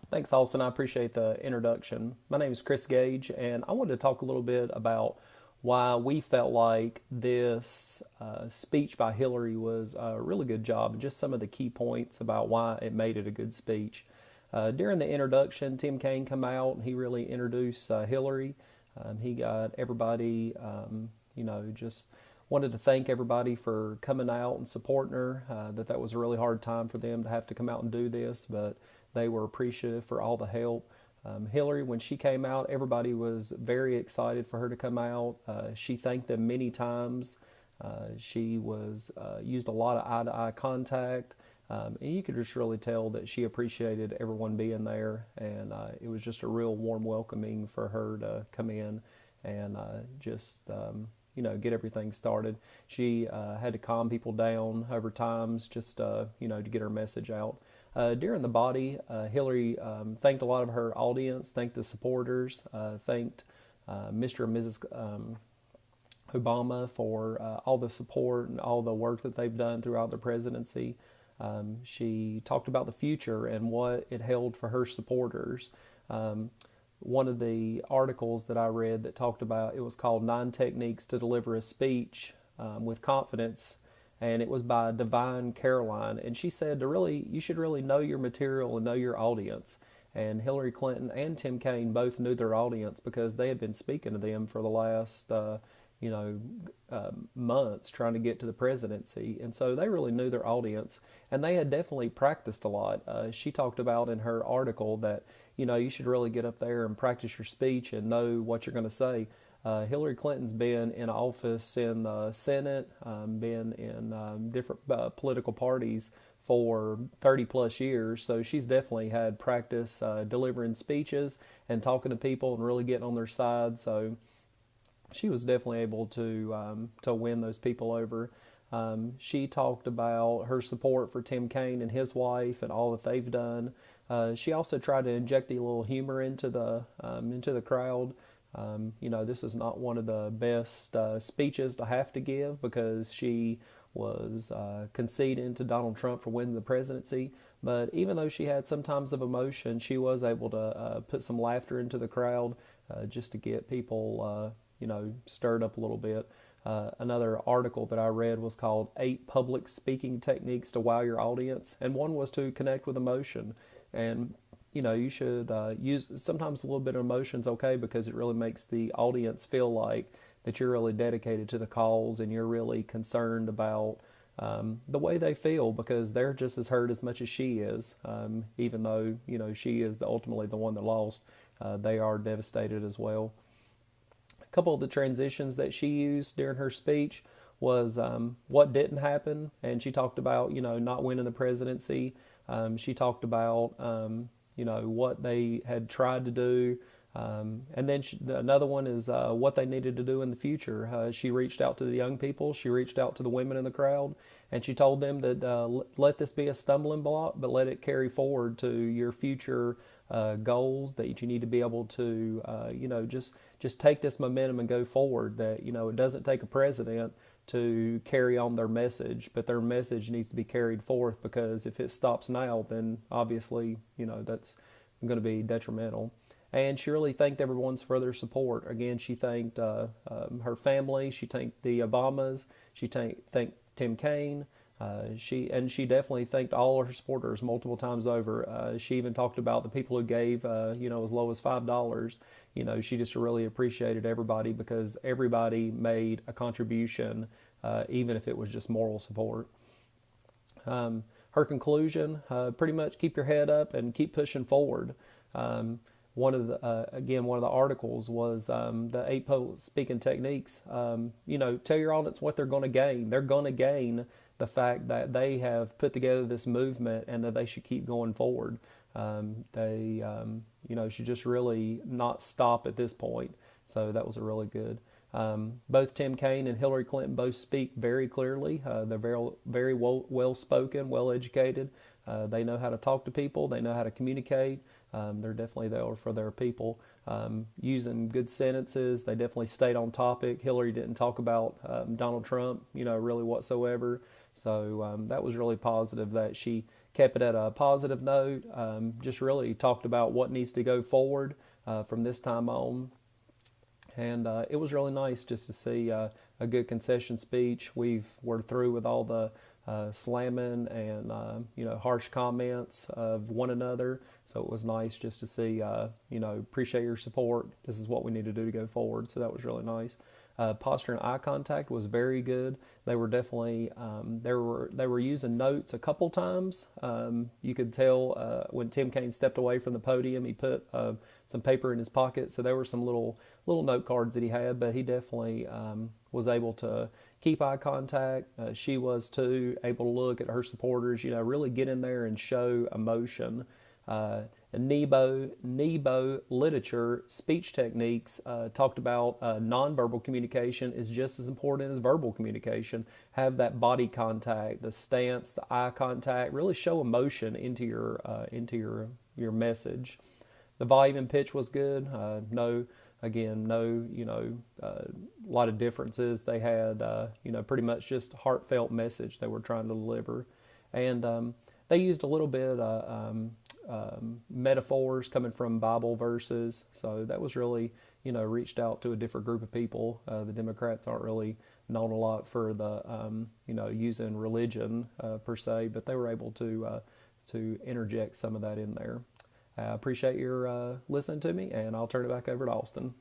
Thanks, Austin. I appreciate the introduction. My name is Chris Gage, and I wanted to talk a little bit about why we felt like this speech by Hillary was a really good job, and just some of the key points about why it made it a good speech. During the introduction, Tim Kaine come out and he really introduced Hillary. He got everybody, just wanted to thank everybody for coming out and supporting her. That was a really hard time for them to have to come out and do this, but they were appreciative for all the help. Hillary, when she came out, everybody was very excited for her to come out. She thanked them many times. She was used a lot of eye-to-eye contact, and you could just really tell that she appreciated everyone being there. And it was just a real warm welcoming for her to come in and get everything started. She had to calm people down over times just to get her message out. During the body, Hillary thanked a lot of her audience, thanked the supporters, thanked Mr. and Mrs. Obama for all the support and all the work that they've done throughout their presidency. She talked about the future and what it held for her supporters. One of the articles that I read that talked about it was called Nine Techniques to Deliver a Speech with Confidence, and it was by Divine Caroline. And she said you should really know your material and know your audience. And Hillary Clinton and Tim Kaine both knew their audience because they had been speaking to them for the last months trying to get to the presidency. And so they really knew their audience, and they had definitely practiced a lot. She talked about in her article that, you should really get up there and practice your speech and know what you're going to say. Hillary Clinton's been in office in the Senate, been in different political parties for 30 plus years, so she's definitely had practice delivering speeches and talking to people and really getting on their side. So she was definitely able to win those people over. She talked about her support for Tim Kaine and his wife and all that they've done. She also tried to inject a little humor into the crowd. This is not one of the best speeches to have to give because she was conceding to Donald Trump for winning the presidency. But even though she had some times of emotion, she was able to put some laughter into the crowd just to get people, stirred up a little bit. Another article that I read was called Eight Public Speaking Techniques to Wow Your Audience, and one was to connect with emotion. And you should use sometimes a little bit of emotion's okay because it really makes the audience feel like that you're really dedicated to the cause and you're really concerned about the way they feel because they're just as hurt as much as she is. Even though she is ultimately the one that lost, they are devastated as well. A couple of the transitions that she used during her speech was what didn't happen, and she talked about not winning the presidency. She talked about what they had tried to do. And then another one is what they needed to do in the future. She reached out to the young people. She reached out to the women in the crowd. And she told them that let this be a stumbling block, but let it carry forward to your future goals, that you need to be able to, just take this momentum and go forward. That, it doesn't take a president to carry on their message, but their message needs to be carried forth because if it stops now, then obviously, that's going to be detrimental. And she really thanked everyone's for their support. Again, she thanked her family. She thanked the Obamas. She thanked Tim Kaine. She definitely thanked all her supporters multiple times over. She even talked about the people who gave, as low as $5. She just really appreciated everybody because everybody made a contribution, even if it was just moral support. Her conclusion, pretty much keep your head up and keep pushing forward. One of the articles was the eight public speaking techniques. Tell your audience what they're going to gain. They're going to gain the fact that they have put together this movement and that they should keep going forward. They should just really not stop at this point. So that was a really good. Both Tim Kaine and Hillary Clinton both speak very clearly. They're very well spoken, well educated. They know how to talk to people. They know how to communicate. They're definitely there for their people. Using good sentences. They definitely stayed on topic. Hillary didn't talk about Donald Trump, really whatsoever. So that was really positive that she kept it at a positive note. Just really talked about what needs to go forward from this time on. And it was really nice just to see a good concession speech. We're through with all the slamming and harsh comments of one another. So it was nice just to see appreciate your support. This is what we need to do to go forward. So that was really nice. Posture and eye contact was very good. They were definitely they were using notes a couple times. You could tell when Tim Kaine stepped away from the podium, he put some paper in his pocket. So there were some little note cards that he had, but he definitely was able to keep eye contact. She was too, able to look at her supporters. Really get in there and show emotion. Nebo literature, speech techniques talked about nonverbal communication is just as important as verbal communication. Have that body contact, the stance, the eye contact. Really show emotion into your message. The volume and pitch was good. No, lot of differences. They had pretty much just heartfelt message they were trying to deliver, and they used a little bit metaphors coming from Bible verses. So that was really, reached out to a different group of people. The Democrats aren't really known a lot for the, using religion per se, but they were able to interject some of that in there. I appreciate your listening to me, and I'll turn it back over to Austin.